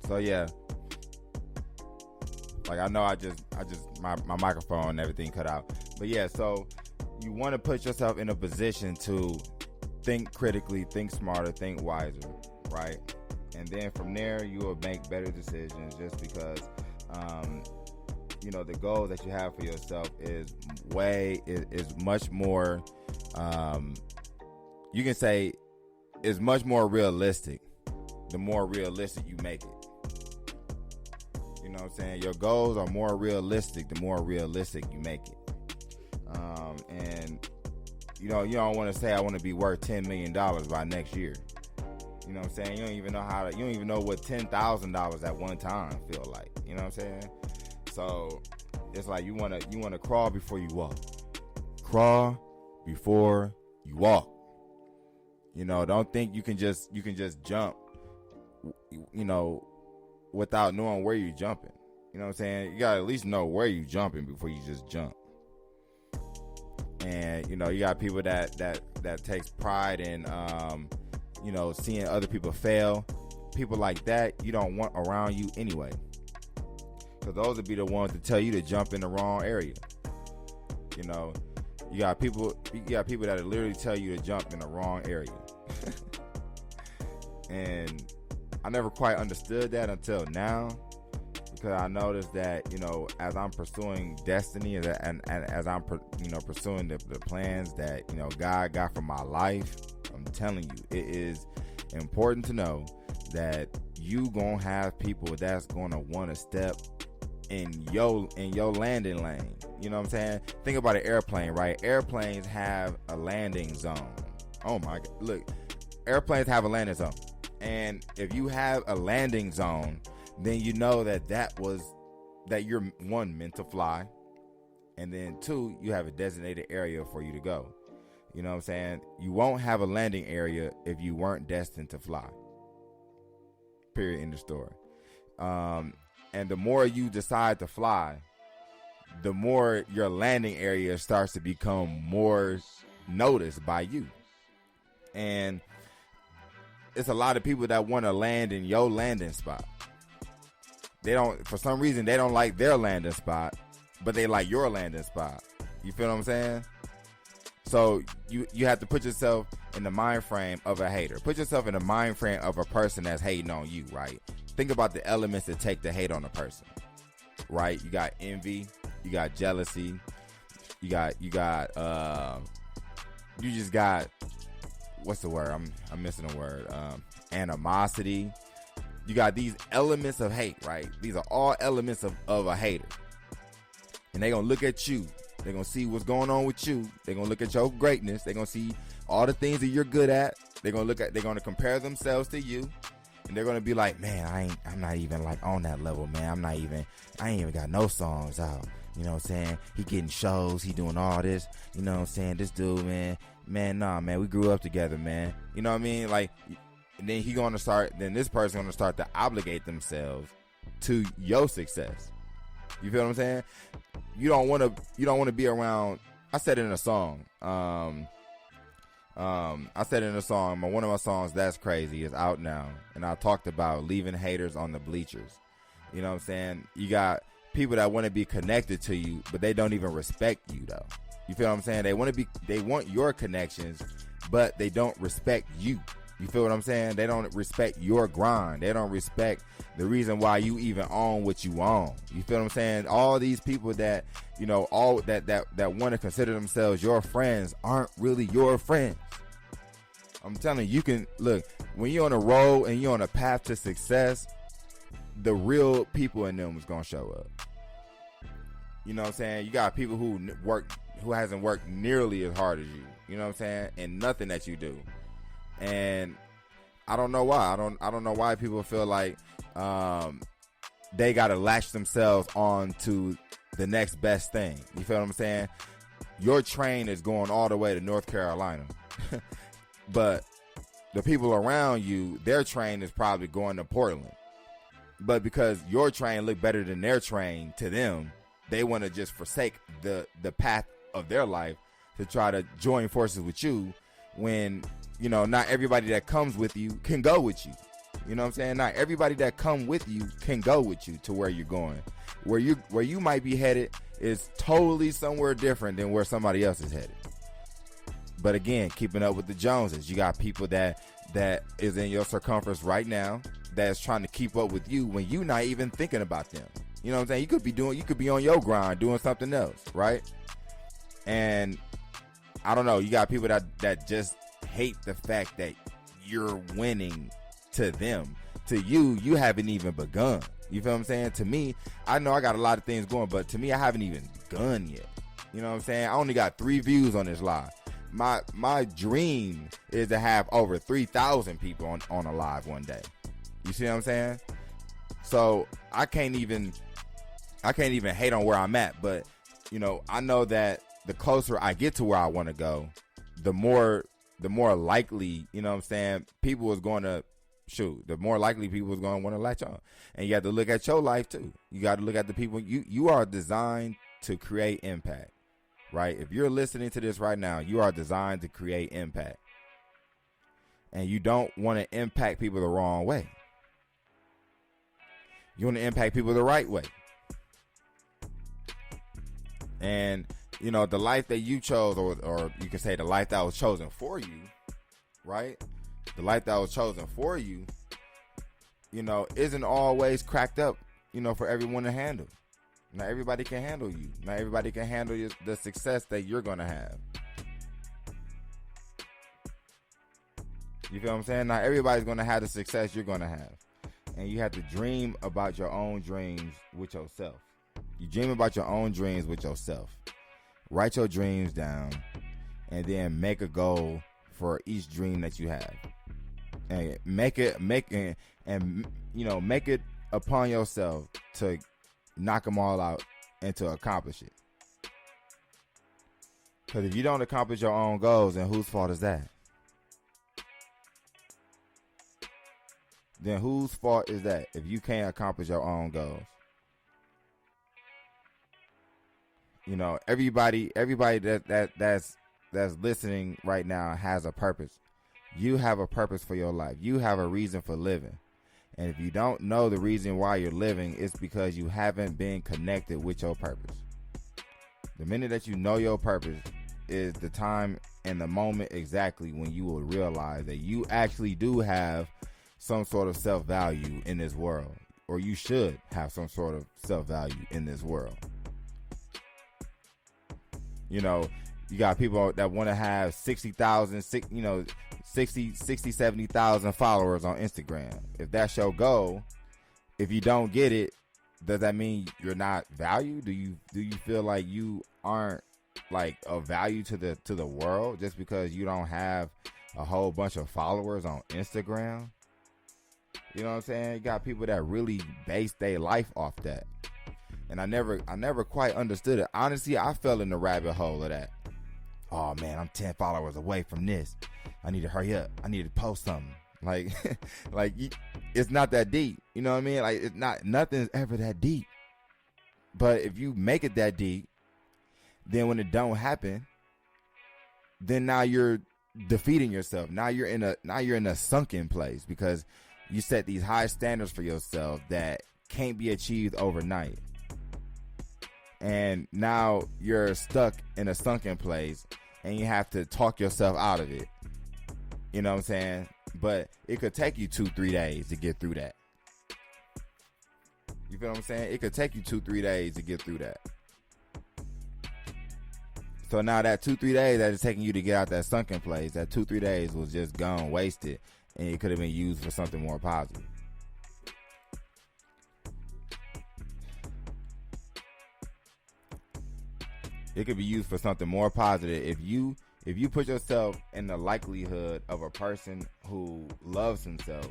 So yeah, like I know my microphone and everything cut out. But yeah, so you want to put yourself in a position to think critically, think smarter, think wiser, right? And then from there, you will make better decisions just because, the goal that you have for yourself is much more, you can say is much more realistic. The more realistic you make it. You know what I'm saying? Your goals are more realistic the more realistic you make it. And you don't want to say I want to be worth $10 million by next year. You know what I'm saying? You don't even know what $10,000 at one time feel like. You know what I'm saying? So it's like you want to crawl before you walk. Crawl before you walk. Don't think you can just jump, without knowing where you're jumping. You know what I'm saying? You gotta at least know where you're jumping before you just jump. And you got people that takes pride in seeing other people fail. People like that you don't want around you anyway. So those would be the ones to tell you to jump in the wrong area. You got people that literally tell you to jump in the wrong area. And I never quite understood that until now, because I noticed that, as I'm pursuing destiny and as I'm, pursuing the plans that, God got for my life, I'm telling you, it is important to know that you gonna have people that's gonna want to step in your landing lane. You know what I'm saying? Think about an airplane, right? Airplanes have a landing zone. Oh my God. Look, airplanes have a landing zone. And if you have a landing zone, then you know that you're one, meant to fly. And then two, you have a designated area for you to go. You know what I'm saying? You won't have a landing area if you weren't destined to fly. Period. End of story. And the more you decide to fly, the more your landing area starts to become more noticed by you. And it's a lot of people that want to land in your landing spot. For some reason, they don't like their landing spot, but they like your landing spot. You feel what I'm saying? So you have to put yourself in the mind frame of a hater. Put yourself in the mind frame of a person that's hating on you, right? Think about the elements that take to hate on a person, right? You got envy, you got jealousy, you just got, what's the word? I'm missing a word. Animosity. You got these elements of hate, right? These are all elements of a hater. And they're going to look at you. They're going to see what's going on with you. They're going to look at your greatness. They're going to see all the things that you're good at. They're going to compare themselves to you. And they're going to be like, man, I'm not even like on that level, man. I ain't even got no songs out. You know what I'm saying? He getting shows. He doing all this. You know what I'm saying? This dude, man, nah, man, we grew up together, man. You know what I mean? Like, and then this person gonna start to obligate themselves to your success. You feel what I'm saying? You don't want to be around. I said it in a song. One of my songs, That's Crazy, is out now, and I talked about leaving haters on the bleachers. You know what I'm saying? You got people that want to be connected to you, but they don't even respect you though. You feel what I'm saying? They want your connections, but they don't respect you. You feel what I'm saying? They don't respect your grind. They don't respect the reason why you even own what you own. You feel what I'm saying? All these people that, all that want to consider themselves your friends aren't really your friends. I'm telling you, you can look, when you're on a road and you're on a path to success, the real people in them is going to show up. You know what I'm saying? You got people who hasn't worked nearly as hard as you. You know what I'm saying? And nothing that you do. And I don't know why. I don't know why people feel like they gotta latch themselves on to the next best thing. You feel what I'm saying? Your train is going all the way to North Carolina, but the people around you, their train is probably going to Portland. But because your train look better than their train to them, they want to just forsake the path of their life to try to join forces with you when, not everybody that comes with you can go with you. You know what I'm saying? Not everybody that come with you can go with you to where you're going. Where you might be headed is totally somewhere different than where somebody else is headed. But again, keeping up with the Joneses, you got people that is in your circumference right now that's trying to keep up with you when you're not even thinking about them. You know what I'm saying? You could be on your grind doing something else, right? And I don't know, you got people that just hate the fact that you're winning to them. To you haven't even begun. You feel what I'm saying? To me, I know I got a lot of things going, but to me, I haven't even begun yet. You know what I'm saying? I only got 3 views on this live. My dream is to have over 3,000 people on a live one day. You see what I'm saying? So I can't even hate on where I'm at, but you know, I know that the closer I get to where I want to go, the more likely, you know what I'm saying, the more likely people is going to want to latch on. And you have to look at your life too. You got to look at the people. You are designed to create impact, right? If you're listening to this right now, you are designed to create impact. And you don't want to impact people the wrong way. You want to impact people the right way. And, you know, the life that you chose, or you can say the life that was chosen for you, right? The life that was chosen for you, you know, isn't always cracked up, you know, for everyone to handle. Not everybody can handle you. Not everybody can handle the success that you're going to have. You feel what I'm saying? Not everybody's going to have the success you're going to have. And you have to dream about your own dreams with yourself. You dream about your own dreams with yourself. Write your dreams down and then make a goal for each dream that you have. And make it upon yourself to knock them all out and to accomplish it. Because if you don't accomplish your own goals, then whose fault is that? Then whose fault is that if you can't accomplish your own goals? You know, everybody that's listening right now has a purpose. You have a purpose for your life. You have a reason for living. And if you don't know the reason why you're living, it's because you haven't been connected with your purpose. The minute that you know your purpose is the time and the moment exactly when you will realize that you actually do have some sort of self-value in this world, or you should have some sort of self-value in this world. You know, you got people that want to have 60,000, 70,000 followers on Instagram. If that's your goal, if you don't get it, does that mean you're not valued? Do you feel like you aren't like of value to the world just because you don't have a whole bunch of followers on Instagram? You know what I'm saying? You got people that really base their life off that. And I never quite understood it. Honestly, I fell in the rabbit hole of that. Oh man, I'm 10 followers away from this. I need to hurry up. I need to post something. Like, it's not that deep. You know what I mean? Like, nothing's ever that deep. But if you make it that deep, then when it don't happen, then now you're defeating yourself. Now you're in a sunken place because you set these high standards for yourself that can't be achieved overnight. And now you're stuck in a sunken place and you have to talk yourself out of it. You know what I'm saying? But it could take you 2-3 days to get through that. You feel what I'm saying? It could take you 2-3 days to get through that. So now that 2-3 days that is taking you to get out that sunken place, that 2-3 days was just gone, wasted, and it could have been used for something more positive. It could be used for something more positive. If you put yourself in the likelihood of a person who loves himself,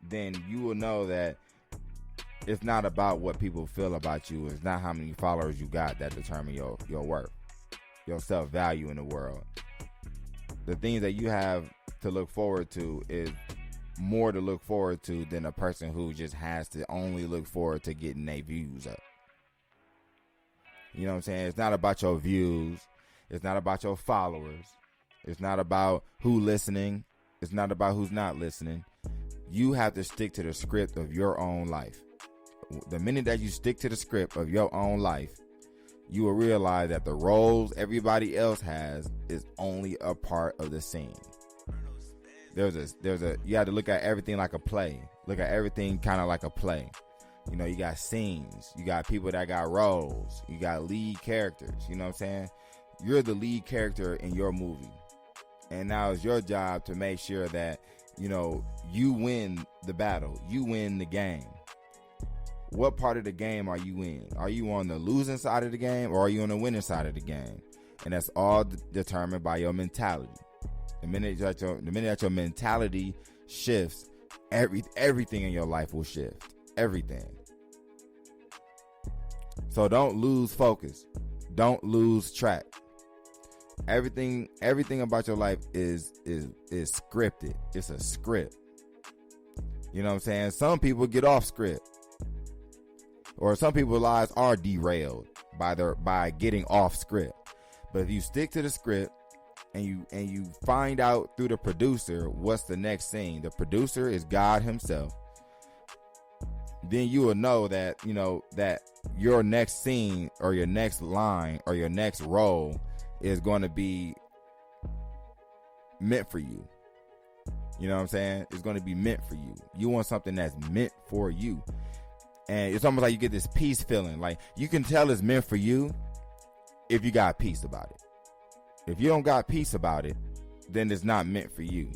then you will know that it's not about what people feel about you. It's not how many followers you got that determine your worth, your self-value in the world. The things that you have to look forward to is more to look forward to than a person who just has to only look forward to getting their views up. You know what I'm saying? It's not about your views. It's not about your followers. It's not about who listening. It's not about who's not listening. You have to stick to the script of your own life. The minute that you stick to the script of your own life, you will realize that the roles everybody else has is only a part of the scene. You have to look at everything like a play. Look at everything kind of like a play. You know, you got scenes, you got people that got roles, you got lead characters, you know what I'm saying? You're the lead character in your movie. And now it's your job to make sure that, you know, you win the battle, you win the game. What part of the game are you in? Are you on the losing side of the game, or are you on the winning side of the game? And that's all determined by your mentality. The minute that your mentality shifts, everything in your life will shift. Everything. So don't lose focus. Don't lose track. Everything about your life is scripted. It's a script. You know what I'm saying? Some people get off script. Or some people's lives are derailed by getting off script. But if you stick to the script and you find out through the producer what's the next scene, the producer is God himself, then you will know that, you know, that your next scene or your next line or your next role is going to be meant for you. You know what I'm saying? It's going to be meant for you. You want something that's meant for you. And it's almost like you get this peace feeling. Like, you can tell it's meant for you if you got peace about it. If you don't got peace about it, then it's not meant for you.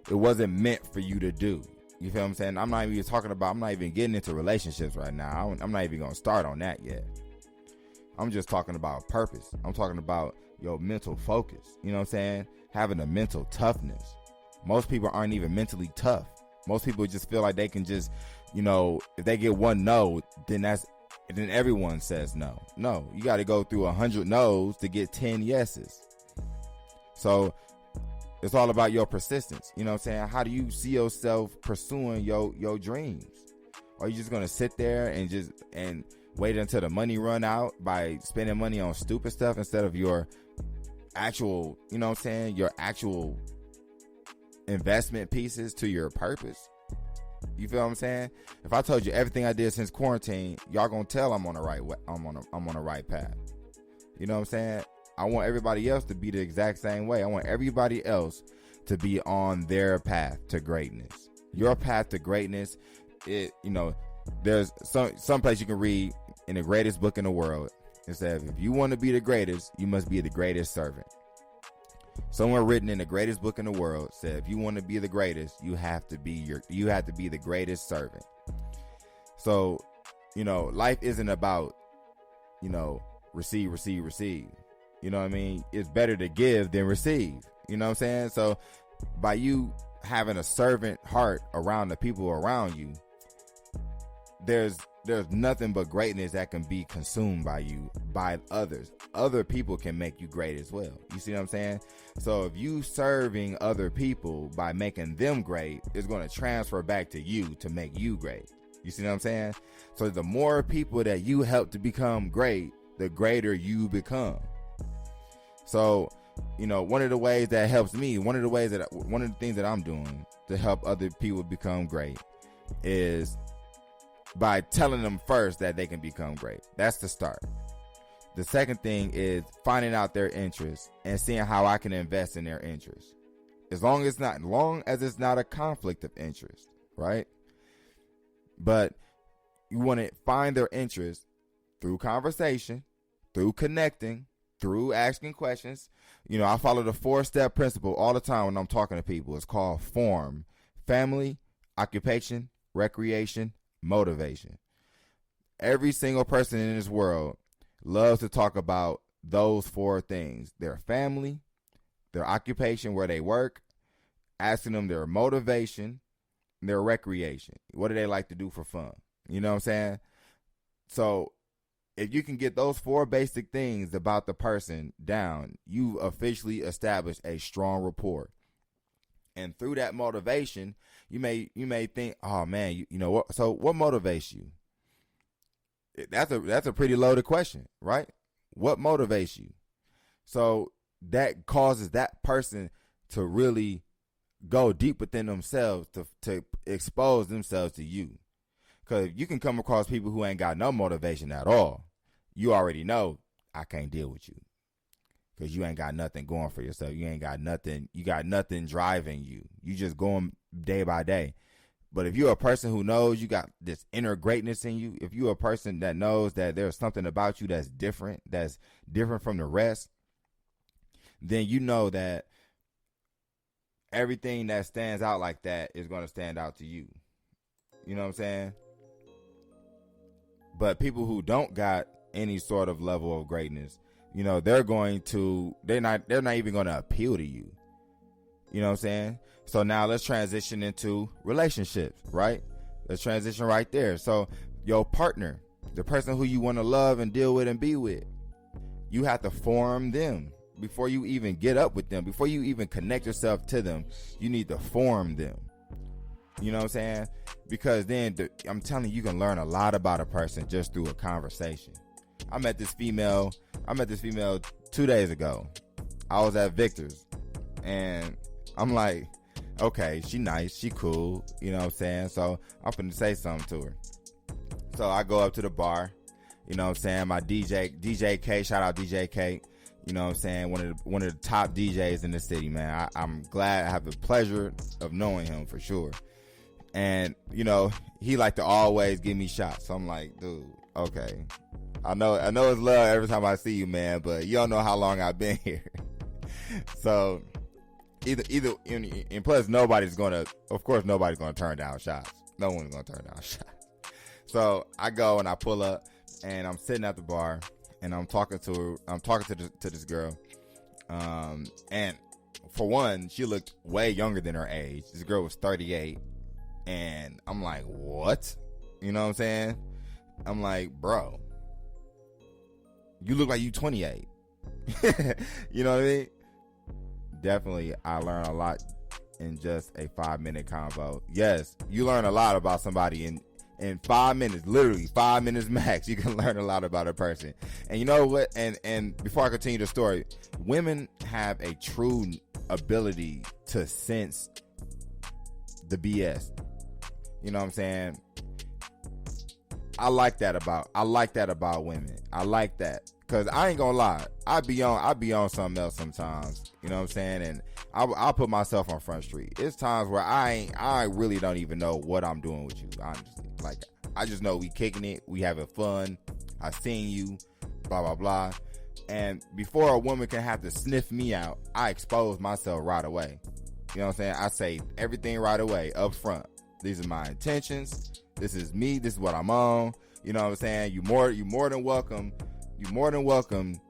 It wasn't meant for you to do. You feel what I'm saying? I'm not even getting into relationships right now. I'm not even going to start on that yet. I'm just talking about purpose. I'm talking about your mental focus. You know what I'm saying? Having a mental toughness. Most people aren't even mentally tough. Most people just feel like they can just, you know, if they get one no, then everyone says no. No, you got to go through 100 no's to get 10 yeses. So it's all about your persistence. You know what I'm saying? How do you see yourself pursuing your dreams? Are you just going to sit there and wait until the money run out by spending money on stupid stuff instead of your actual, you know what I'm saying, your actual investment pieces to your purpose? You feel what I'm saying? If I told you everything I did since quarantine, y'all gonna tell I'm on the right way. I'm on the right path. You know what I'm saying? I want everybody else to be the exact same way. I want everybody else to be on their path to greatness. Your path to greatness, you know, there's some place you can read in the greatest book in the world. It says, if you want to be the greatest, you must be the greatest servant. Somewhere written in the greatest book in the world said, if you want to be the greatest, you have to be the greatest servant. So, you know, life isn't about, you know, receive. You know what I mean? It's better to give than receive. You know what I'm saying? So by you having a servant heart around the people around you, there's nothing but greatness that can be consumed by you, by others. Other people can make you great as well. You see what I'm saying? So if you serving other people by making them great, it's going to transfer back to you to make you great. You see what I'm saying? So the more people that you help to become great, the greater you become. So, you know, one of the ways that helps me, one of the things that I'm doing to help other people become great is by telling them first that they can become great. That's the start. The second thing is finding out their interests and seeing how I can invest in their interests. As long as it's not a conflict of interest, right? But you want to find their interest through conversation, through connecting, through asking questions. You know, I follow the 4-step principle all the time when I'm talking to people. It's called FORM: family, occupation, recreation, motivation. Every single person in this world loves to talk about those 4 things: their family, their occupation, where they work, asking them their motivation, their recreation. What do they like to do for fun? You know what I'm saying? So if you can get those 4 basic things about the person down, you've officially established a strong rapport. And through that motivation, you may think, oh man, you know what? So what motivates you? That's a pretty loaded question, right? What motivates you? So that causes that person to really go deep within themselves to expose themselves to you. Because you can come across people who ain't got no motivation at all. You already know I can't deal with you because you ain't got nothing going for yourself. You ain't got nothing. You got nothing driving you. You just going day by day. But if you're a person who knows you got this inner greatness in you, if you're a person that knows that there's something about you that's different from the rest, then you know that everything that stands out like that is going to stand out to you. You know what I'm saying? But people who don't got any sort of level of greatness, you know, they're not even going to appeal to you. You know what I'm saying? So now let's transition into relationships, right? Let's transition right there. So your partner, the person who you want to love and deal with and be with, you have to form them before you even get up with them. Before you even connect yourself to them, you need to form them. You know what I'm saying? Because then I'm telling you can learn a lot about a person just through a conversation. I met this female 2 days ago. I was at Victor's and I'm like, okay, she nice, she cool, you know what I'm saying? So I'm finna say something to her. So I go up to the bar, you know what I'm saying? My DJ K, shout out DJ K, you know what I'm saying? One of the top DJs in the city, man. I'm glad I have the pleasure of knowing him for sure. And, you know, he like to always give me shots. So I'm like, dude, okay. I know it's love every time I see you, man, but you don't know how long I've been here. So either and plus nobody's gonna turn down shots. No one's gonna turn down shots. So I go and I pull up and I'm sitting at the bar and I'm talking to this girl. And for one, she looked way younger than her age. This girl was 38. And I'm like, what? You know what I'm saying? I'm like, bro, you look like you 28. You know what I mean? Definitely, I learned a lot in just a 5-minute convo. Yes, you learn a lot about somebody in 5 minutes, literally 5 minutes max. You can learn a lot about a person. And you know what? And before I continue the story, women have a true ability to sense the BS. You know what I'm saying? I like that about women. I like that. Cause I ain't gonna lie, I be on something else sometimes. You know what I'm saying? And I'll put myself on Front Street. It's times where I really don't even know what I'm doing with you. Honestly, like I just know we kicking it, we having fun. I seen you, blah blah blah. And before a woman can have to sniff me out, I expose myself right away. You know what I'm saying? I say everything right away up front. These are my intentions. This is me. This is what I'm on. You know what I'm saying? You more than welcome. You're more than welcome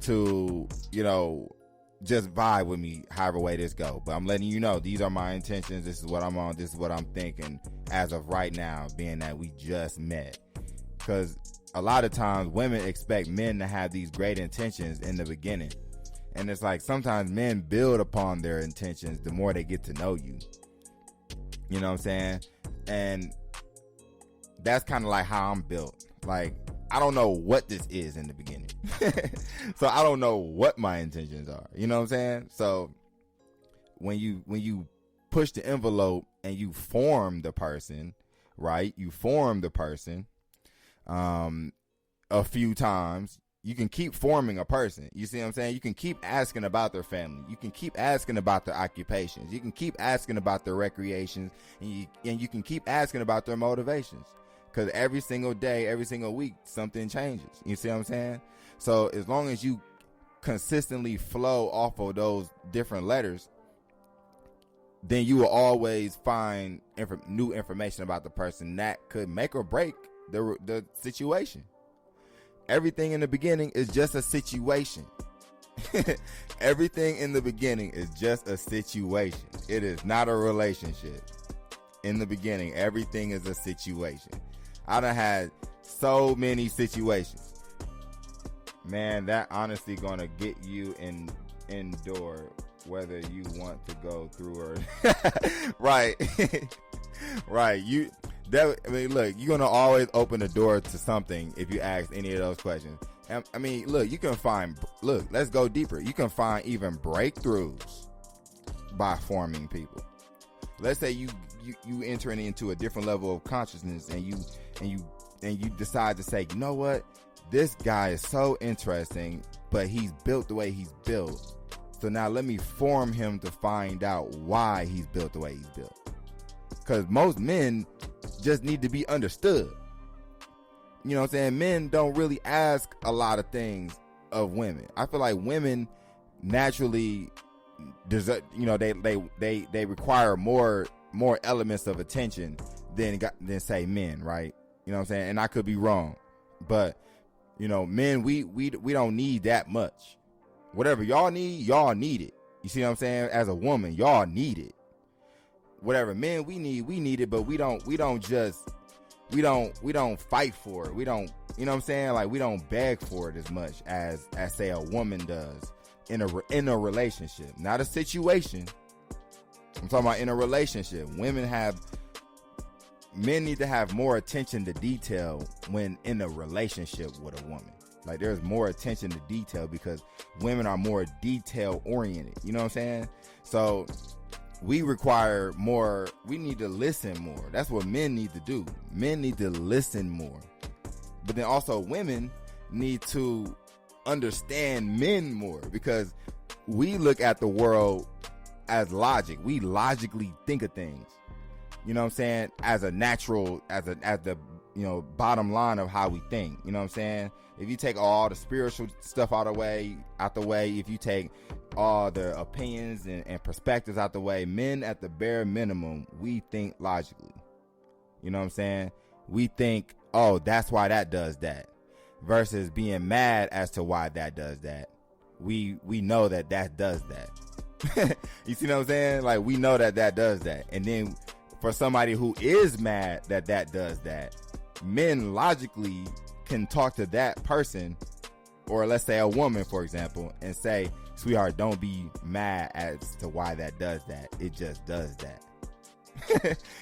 to, you know, just vibe with me however way this go. But I'm letting you know, these are my intentions. This is what I'm on. This is what I'm thinking as of right now, being that we just met. Because a lot of times women expect men to have these great intentions in the beginning. And it's like sometimes men build upon their intentions the more they get to know you. You know what I'm saying? And that's kind of like how I'm built. Like, I don't know what this is in the beginning. So I don't know what my intentions are. You know what I'm saying? So when you push the envelope and you form the person, right? You form the person a few times. You can keep forming a person. You see what I'm saying? You can keep asking about their family. You can keep asking about their occupations. You can keep asking about their recreations. And you can keep asking about their motivations. Because every single day, every single week, something changes. You see what I'm saying? So as long as you consistently flow off of those different letters, then you will always find new information about the person that could make or break the situation. Everything in the beginning is just a situation. Everything in the beginning is just a situation. It is not a relationship. In the beginning, everything is a situation. I done had so many situations. Man, that honestly gonna get you indoor, whether you want to go through or right. Right. Look, you're gonna always open the door to something if you ask any of those questions. I mean, look, let's go deeper. You can find even breakthroughs by forming people. let's say you entering into a different level of consciousness, and you decide to say, you know what, this guy is so interesting, but he's built the way he's built. So now let me form him to find out why he's built the way he's built. Because most men just need to be understood. You know what I'm saying? Men don't really ask a lot of things of women. I feel like women naturally deserve, they require more elements of attention than say men, right? You know what I'm saying? And I could be wrong, but men, we don't need that much. Whatever y'all need it. You see what I'm saying? As a woman, y'all need it. Whatever men we need it, but we don't fight for it. We don't, you know what I'm saying? Like, we don't beg for it as much as say a woman does in a relationship. Not a situation. I'm talking about in a relationship. Men need to have more attention to detail when in a relationship with a woman. Like, there's more attention to detail because women are more detail oriented. You know what I'm saying? So we require more. We need to listen more. That's what men need to do. Men need to listen more. But then also women need to understand men more, because we look at the world as logic. We logically think of things. You know what I'm saying? As a natural, as the bottom line of how we think. You know what I'm saying? If you take all the spiritual stuff out the way, if you take all the opinions and perspectives out the way, men at the bare minimum, we think logically. You know what I'm saying? We think, oh, that's why that does that, versus being mad as to why that does that. We know that does that. You see what I'm saying? Like, we know that does that. And then for somebody who is mad that does that, men logically can talk to that person, or let's say a woman, for example, and say, sweetheart, don't be mad as to why that does that. It just does that.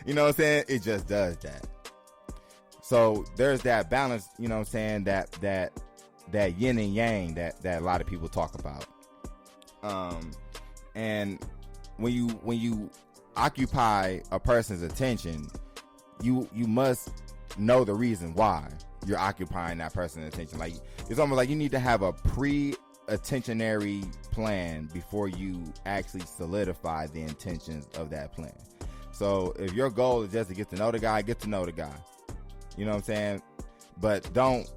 You know what I'm saying? It just does that. So there's that balance, you know what I'm saying, that yin and yang that a lot of people talk about. And when you occupy a person's attention, you must know the reason why you're occupying that person's attention. Like, it's almost like you need to have a pre-attentionary plan before you actually solidify the intentions of that plan. So if your goal is just to get to know the guy, get to know the guy. You know what I'm saying? But don't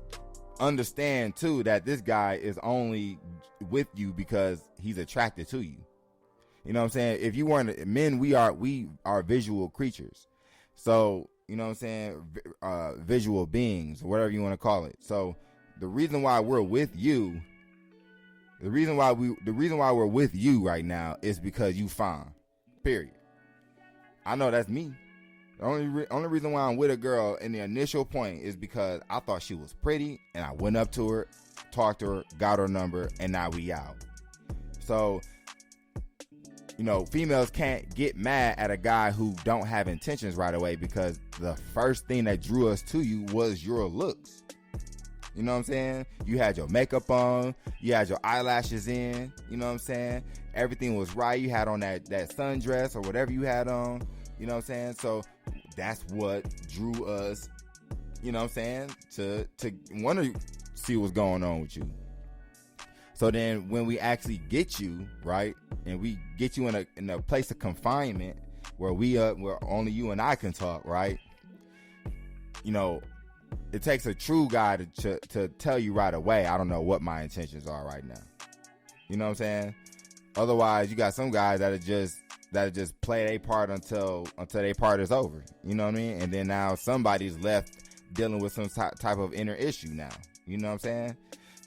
understand too that this guy is only with you because he's attracted to you. You know what I'm saying? If you weren't men, we are visual creatures. So, you know what I'm saying? Visual beings, whatever you want to call it. So the reason why we're with you, the reason why we're with you right now is because you fine. Period. I know that's me. The only reason why I'm with a girl in the initial point is because I thought she was pretty, and I went up to her, talked to her, got her number, and now we out. So, females can't get mad at a guy who don't have intentions right away, because the first thing that drew us to you was your looks. You know what I'm saying? You had your makeup on, you had your eyelashes in, you know what I'm saying? Everything was right. You had on that sundress or whatever you had on, you know what I'm saying? So that's what drew us, you know what I'm saying, to want to see what's going on with you. So then when we actually get you, right, and we get you in a place of confinement where where only you and I can talk, right? It takes a true guy to tell you right away, I don't know what my intentions are right now. You know what I'm saying? Otherwise, you got some guys that'll just play their part until their part is over. You know what I mean? And then now somebody's left dealing with some type of inner issue now. You know what I'm saying?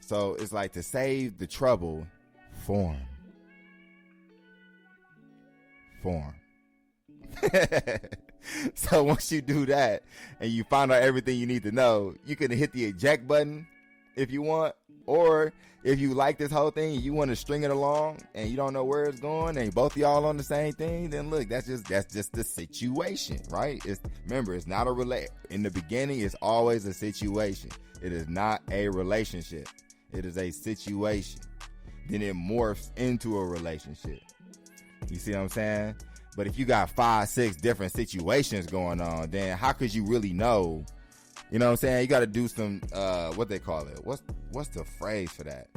So it's like, to save the trouble, form. So once you do that and you find out everything you need to know, you can hit the eject button if you want, or if you like this whole thing and you want to string it along and you don't know where it's going and both of y'all on the same thing, then look, that's just the situation, right? Remember, it's not in the beginning, it's always a situation. It is not a relationship. It is a situation. Then it morphs into a relationship. You see what I'm saying? But if you got 5, 6 different situations going on, then how could you really know? You know what I'm saying? You got to do some, what they call it. What's the phrase for that?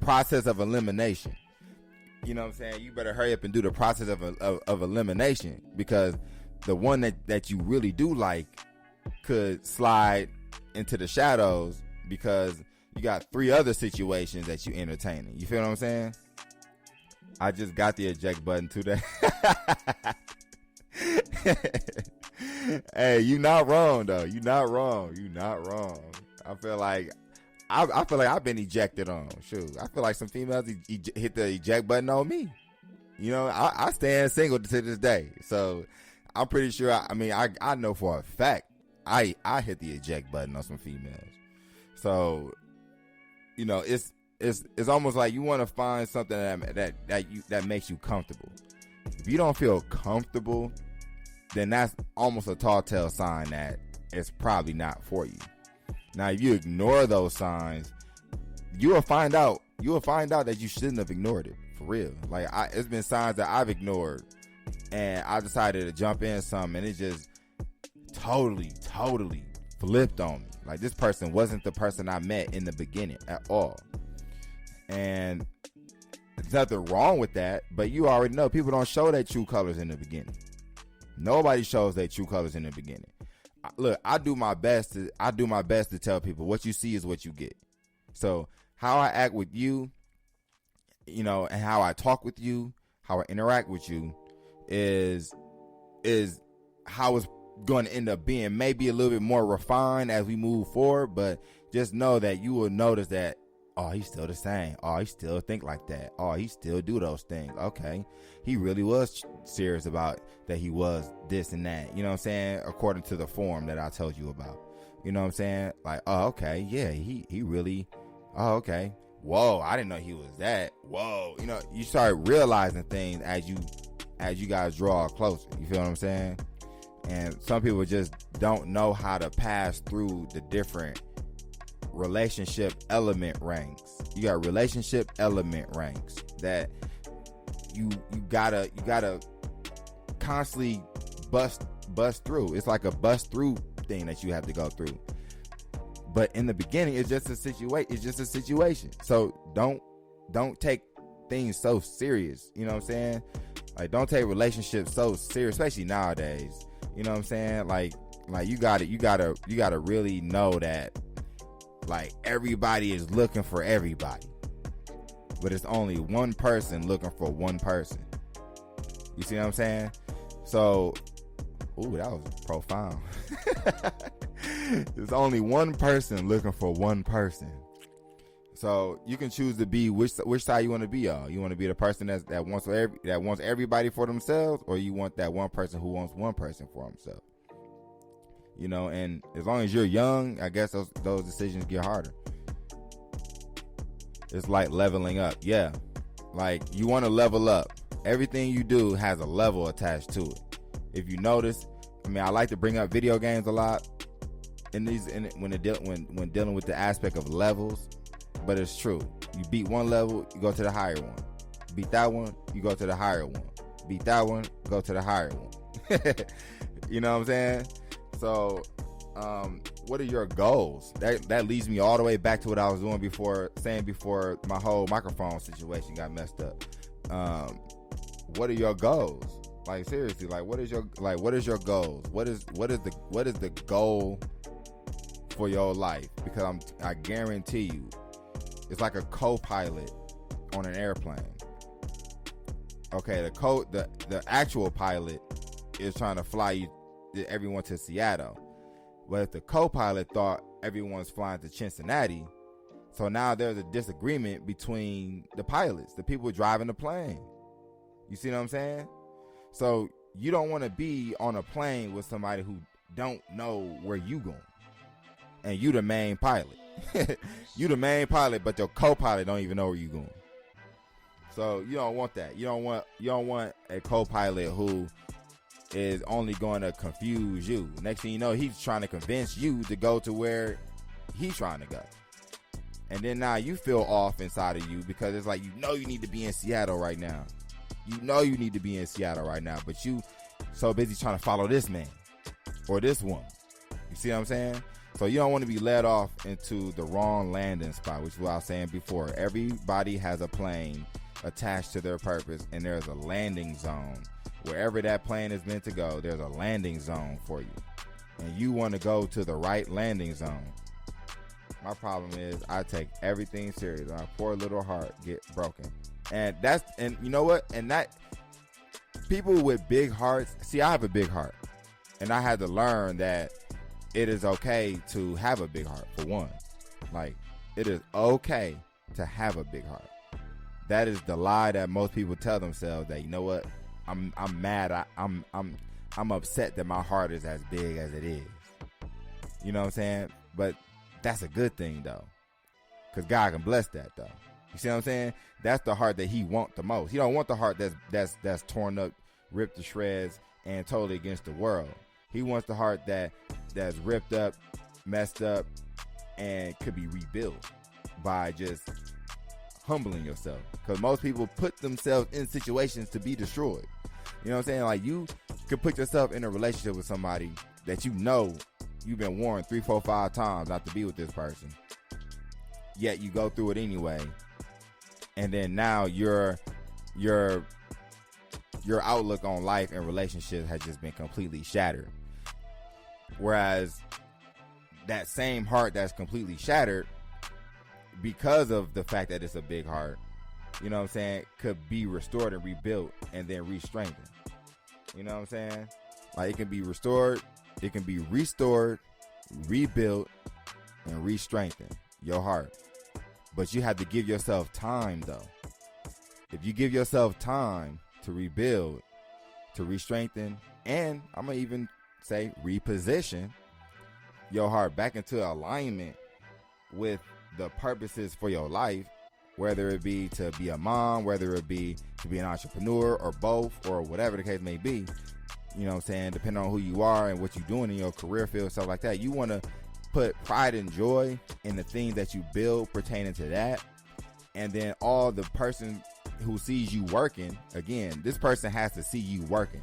Process of elimination. You know what I'm saying? You better hurry up and do the process of elimination, because the one that you really do like could slide into the shadows because you got 3 other situations that you entertaining. You feel what I'm saying? I just got the eject button today. Hey, you not wrong though. You not wrong. I feel like I've been ejected on. Shoot, I feel like some females hit the eject button on me. You know, I stand single to this day, so I'm pretty sure. I know for a fact I hit the eject button on some females. So, you know, it's almost like you want to find something that makes you comfortable. If you don't feel comfortable, then that's almost a tall tale sign that it's probably not for you. Now, if you ignore those signs, you will find out that you shouldn't have ignored it, for real. Like, it's been signs that I've ignored, and I decided to jump in some, and it just totally flipped on me. Like, this person wasn't the person I met in the beginning at all. And there's nothing wrong with that, but you already know people don't show their true colors in the beginning. Nobody shows their true colors in the beginning. Look, I do my best to tell people what you see is what you get. So how I act with you, you know, and how I talk with you, how I interact with you is how it's going to end up being. Maybe a little bit more refined as we move forward, but just know that you will notice that, oh, he's still the same. Oh, he still think like that. Oh, he still do those things. Okay. He really was serious about that he was this and that. You know what I'm saying? According to the form that I told you about. You know what I'm saying? Like, oh, okay. Yeah, he really, oh, okay. Whoa, I didn't know he was that. Whoa. You know, you start realizing things as you guys draw closer. You feel what I'm saying? And some people just don't know how to pass through the different relationship element ranks. You got relationship element ranks that you gotta constantly bust through. It's like a bust through thing that you have to go through. But in the beginning, it's just a situation. So don't take things so serious. You know what I'm saying? Like, don't take relationships so serious, especially nowadays. You know what I'm saying? Like you gotta really know that, like, everybody is looking for everybody, but it's only one person looking for one person. You see what I'm saying? So, ooh, that was profound. There's only one person looking for one person. So you can choose to be which side you want to be on. You want to be the person that wants everybody for themselves, or you want that one person who wants one person for himself. You know, and as long as you're young, I guess those decisions get harder. It's like leveling up. Yeah. Like, you want to level up. Everything you do has a level attached to it. If you notice, I like to bring up video games a lot when dealing with the aspect of levels, but it's true. You beat one level, you go to the higher one. Beat that one, you go to the higher one. Beat that one, go to the higher one. You know what I'm saying? So, what are your goals? That leads me all the way back to what I was doing before my whole microphone situation got messed up. What are your goals? Like, seriously, like, what is your goals? What is the goal for your life? Because I guarantee you, it's like a co-pilot on an airplane. Okay, the actual pilot is trying to fly everyone to Seattle, but if the co-pilot thought everyone's flying to Cincinnati, so now there's a disagreement between the pilots, the people driving the plane. You see what I'm saying? So you don't want to be on a plane with somebody who don't know where you going, and you the main pilot. You the main pilot, but your co-pilot don't even know where you going. So you don't want that. You don't want a co-pilot who is only going to confuse you. Next thing you know, he's trying to convince you to go to where he's trying to go. And then now you feel off inside of you because it's like, you need to be in Seattle right now. You know you need to be in Seattle right now, but you so busy trying to follow this man or this woman. You see what I'm saying? So you don't want to be led off into the wrong landing spot, which is what I was saying before. Everybody has a plane attached to their purpose, and there's a landing zone. Wherever that plane is meant to go, there's a landing zone for you. And you want to go to the right landing zone. My problem is I take everything serious. My poor little heart get broken. And you know what? And that people with big hearts, see, I have a big heart. And I had to learn that it is okay to have a big heart, for one. Like, it is okay to have a big heart. That is the lie that most people tell themselves, that, you know what, I'm mad. I'm upset that my heart is as big as it is. You know what I'm saying? But that's a good thing, though, because God can bless that, though. You see what I'm saying? That's the heart that He wants the most. He don't want the heart that's torn up, ripped to shreds, and totally against the world. He wants the heart that's ripped up, messed up, and could be rebuilt by just humbling yourself. Because most people put themselves in situations to be destroyed. You know what I'm saying? Like, you could put yourself in a relationship with somebody that you know you've been warned 3, 4, 5 times not to be with this person. Yet you go through it anyway. And then now your outlook on life and relationships has just been completely shattered. Whereas that same heart that's completely shattered, because of the fact that it's a big heart, you know what I'm saying, could be restored and rebuilt and then re-strengthened. You know what I'm saying? Like, it can be restored, it can be restored, rebuilt, and re-strengthened, your heart. But you have to give yourself time, though. If you give yourself time to rebuild, to re-strengthen, and I'm going to even say reposition your heart back into alignment with the purposes for your life, whether it be to be a mom, whether it be to be an entrepreneur, or both, or whatever the case may be, you know what I'm saying, depending on who you are and what you're doing in your career field, stuff like that. You want to put pride and joy in the things that you build pertaining to that. And then all the person who sees you working, again, this person has to see you working.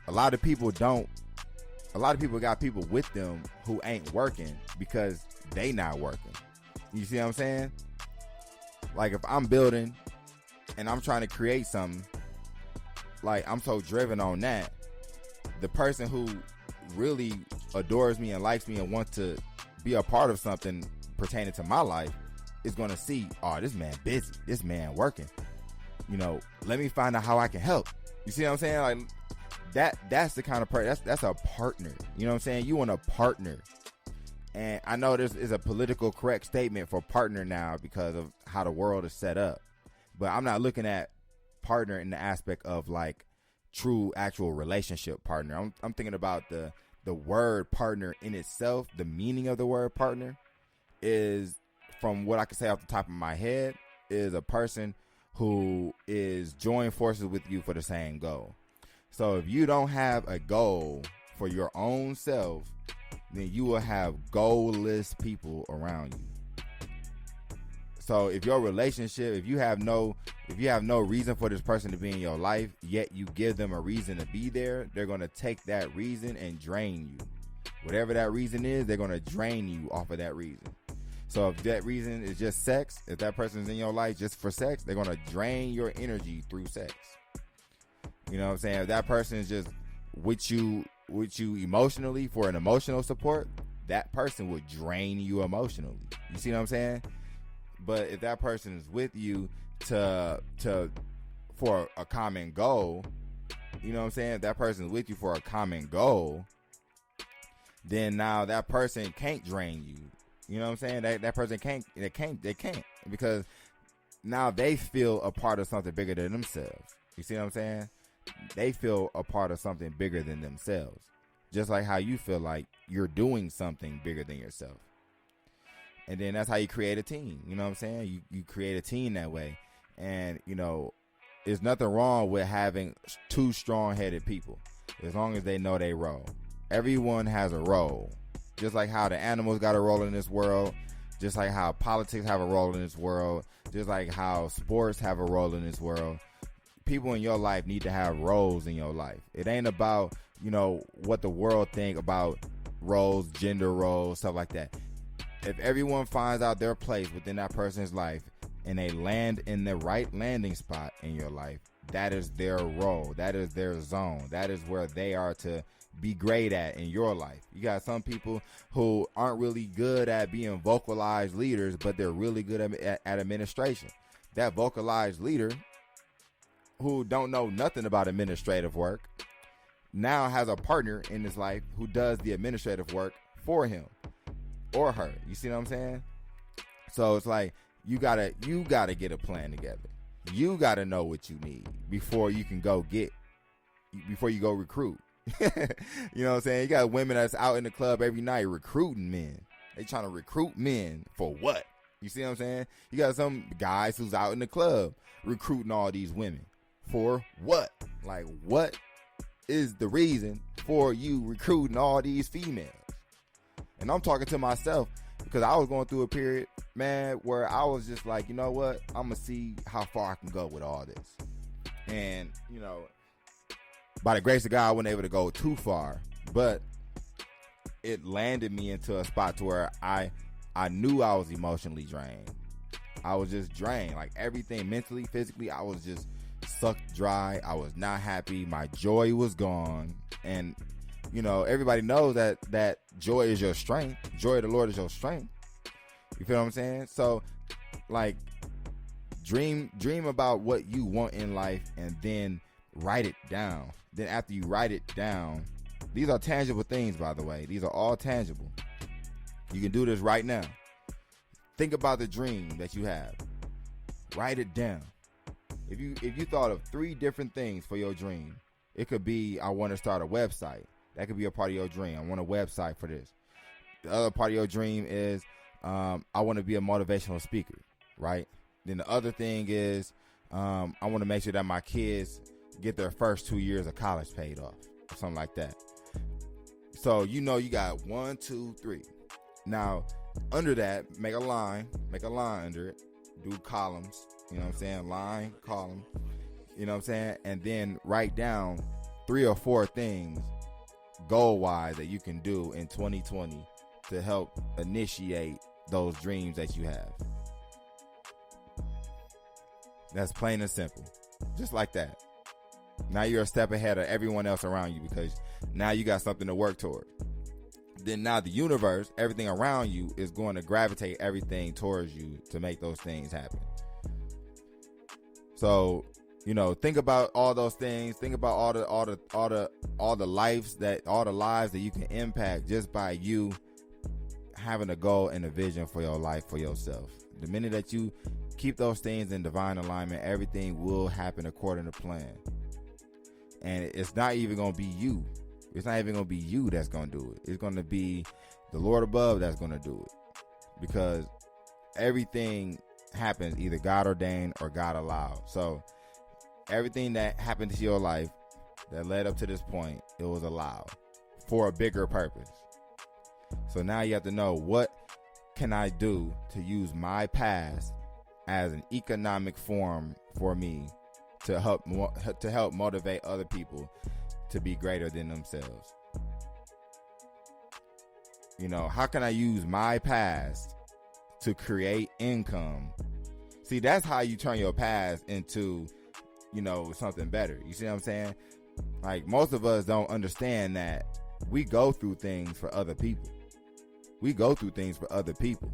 A lot of people got people with them who ain't working because they not working. You see what I'm saying? Like, if I'm building and I'm trying to create something, like, I'm so driven on that, the person who really adores me and likes me and wants to be a part of something pertaining to my life is going to see, oh, this man busy, this man working, you know, let me find out how I can help. You see what I'm saying? Like, that's the kind of person, that's a partner. You know what I'm saying? You want a partner. And I know this is a political correct statement for partner now because of how the world is set up, but I'm not looking at partner in the aspect of like true actual relationship partner. I'm thinking about the word partner in itself. The meaning of the word partner is, from what I can say off the top of my head, is a person who is joining forces with you for the same goal. So if you don't have a goal for your own self, then you will have goalless people around you. So if your relationship, if you have no reason for this person to be in your life, yet you give them a reason to be there, they're going to take that reason and drain you. Whatever that reason is, they're going to drain you off of that reason. So if that reason is just sex, if that person's in your life just for sex, they're going to drain your energy through sex. You know what I'm saying? If that person is just with you emotionally for an emotional support, that person would drain you emotionally. You see what I'm saying? But if that person is with you for a common goal, you know what I'm saying? If that person is with you for a common goal, then now that person can't drain you. You know what I'm saying? That person can't because now they feel a part of something bigger than themselves. You see what I'm saying? They feel a part of something bigger than themselves. Just like how you feel like you're doing something bigger than yourself. And then that's how you create a team. You know what I'm saying? You create a team that way. And, you know, there's nothing wrong with having two strong-headed people as long as they know they role. Everyone has a role. Just like how the animals got a role in this world. Just like how politics have a role in this world. Just like how sports have a role in this world. people in your life need to have roles in your life. It ain't about, what the world think about roles, gender roles, stuff like that. If everyone finds out their place within that person's life and they land in the right landing spot in your life, that is their role. That is their zone. That is where they are to be great at in your life. You got some people who aren't really good at being vocalized leaders, but they're really good at administration. That vocalized leader who don't know nothing about administrative work now has a partner in his life who does the administrative work for him or her. You see what I'm saying? So it's like you gotta get a plan together. You gotta know what you need before you go recruit. You know what I'm saying? You got women that's out in the club every night recruiting men. They trying to recruit men for what? You see what I'm saying? You got some guys who's out in the club recruiting all these women for what? Like, what is the reason for you recruiting all these females? And I'm talking to myself because I was going through a period, man, where I was just like, you know what? I'm going to see how far I can go with all this. And, by the grace of God, I wasn't able to go too far, but it landed me into a spot to where I knew I was emotionally drained. I was just drained, like everything, mentally, physically. I was just sucked dry. I was not happy. My joy was gone. And, everybody knows that joy is your strength. Joy of the Lord is your strength. You feel what I'm saying? So, like, dream about what you want in life and then write it down. Then after you write it down, these are tangible things, by the way. These are all tangible. You can do this right now. Think about the dream that you have. Write it down. If you thought of 3 different things for your dream, it could be, I want to start a website. That could be a part of your dream. I want a website for this. The other part of your dream is, I want to be a motivational speaker, right? Then the other thing is, I want to make sure that my kids get their first 2 years of college paid off, or something like that. So you got 1, 2, 3. Now under that, make a line under it, do columns, you know what I'm saying? Line, column, you know what I'm saying? And then write down 3 or 4 things goal wise that you can do in 2020 to help initiate those dreams that you have. That's plain and simple. Just like that. Now you're a step ahead of everyone else around you because now you got something to work toward. Then now the universe, everything around you is going to gravitate everything towards you to make those things happen. So, think about all those things. Think about all the lives that you can impact just by you having a goal and a vision for your life, for yourself. The minute that you keep those things in divine alignment, everything will happen according to plan. And it's not even going to be you. It's not even going to be you that's going to do it. It's going to be the Lord above that's going to do it. Because everything happens either God ordained or God allowed. So everything that happened to your life that led up to this point, it was allowed for a bigger purpose. So now you have to know, what can I do to use my past as an economic form for me to help motivate other people to be greater than themselves? How can I use my past to create income? See, that's how you turn your past into, something better. You see what I'm saying? Like, most of us don't understand that we go through things for other people. We go through things for other people.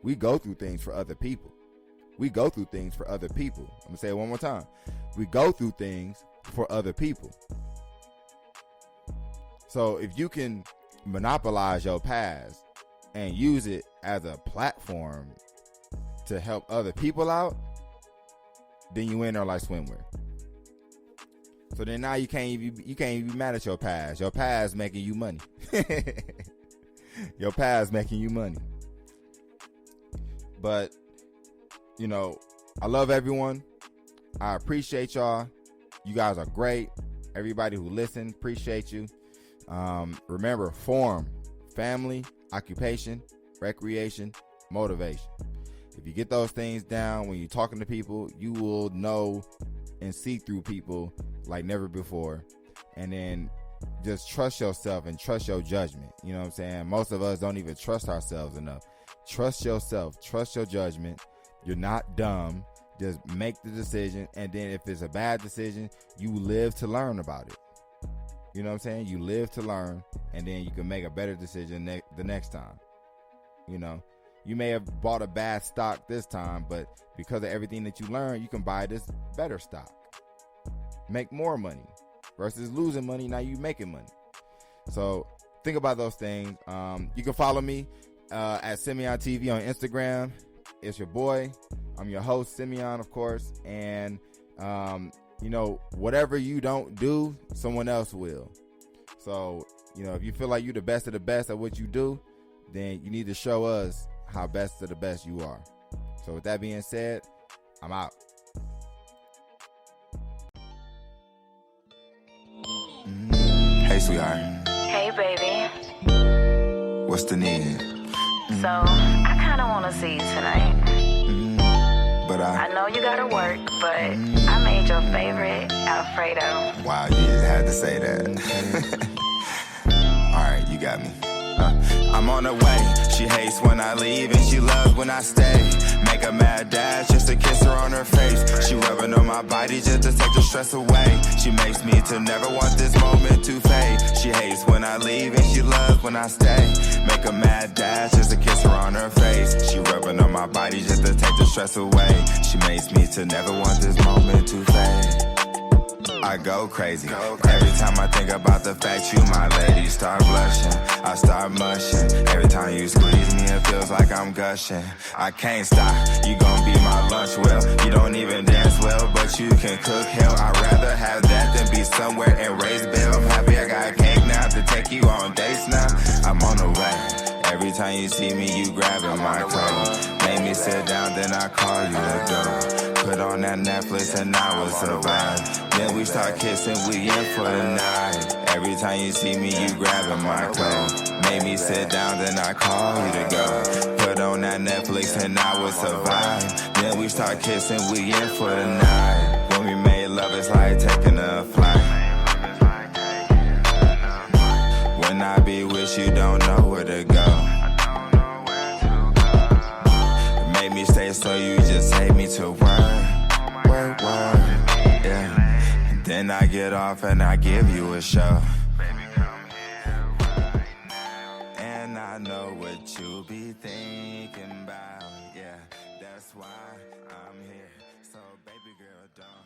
We go through things for other people. We go through things for other people. I'm going to say it one more time. We go through things for other people. So if you can monopolize your past and use it as a platform to help other people out, then you in there like swimwear. So then now you can't even be mad at your past. Your past making you money. Your past making you money. But, I love everyone. I appreciate y'all. You guys are great. Everybody who listened, appreciate you. Remember, form, family, occupation, recreation, motivation. If you get those things down when you're talking to people, you will know and see through people like never before. And then just trust yourself and trust your judgment. You know what I'm saying? Most of us don't even trust ourselves enough. Trust yourself. Trust your judgment. You're not dumb. Just make the decision. And then if it's a bad decision, you live to learn about it. You know what I'm saying? You live to learn, and then you can make a better decision the next time. You know, you may have bought a bad stock this time, but because of everything that you learned, you can buy this better stock. Make more money versus losing money. Now you making money. So think about those things. You can follow me at Simeon TV on Instagram. It's your boy. I'm your host, Simeon, of course. And you know, whatever you don't do, someone else will. So, you know, if you feel like you're the best of the best at what you do, then you need to show us how best of the best you are. So with that being said, I'm out. Hey, sweetheart. Hey, baby. What's the need? So, I kind of want to see you tonight. But I know you gotta work, but I made your favorite Alfredo. Wow, you just had to say that. Alright, you got me. I'm on her way. She hates when I leave and she loves when I stay. Make a mad dash just to kiss her on her face. She rubbing on my body just to take the stress away. She makes me to never want this moment to fade. She hates when I leave and she loves when I stay. Make a mad dash just to kiss her on her face. She rubbing on my body just to take the stress away. She makes me to never want this moment to fade. I go crazy. Every time I think about the fact you my lady, start blushing, I start mushing. Every time you squeeze me, it feels like I'm gushing. I can't stop, you gon' be my lunch. Well, you don't even dance well, but you can cook hell. I'd rather have that than be somewhere and raise bell. I'm happy I got cake now to take you on dates now. I'm on the way. Every time you see me, you grabbing my coat. Make me sit down, then I call you to go. Put on that Netflix and I will survive. Then we start kissing, we in for the night. Every time you see me, you grabbing my coat. Make me sit down, then I call you to go. Put on that Netflix and I will survive. Then we start kissing, we in for the night. When we made love, it's like taking a flight. When I be with you, don't know where to go. Make me stay so you just take me to work, yeah. Then I get off and I give you a show. And I know what you be thinking about, yeah. That's why I'm here. So baby girl, don't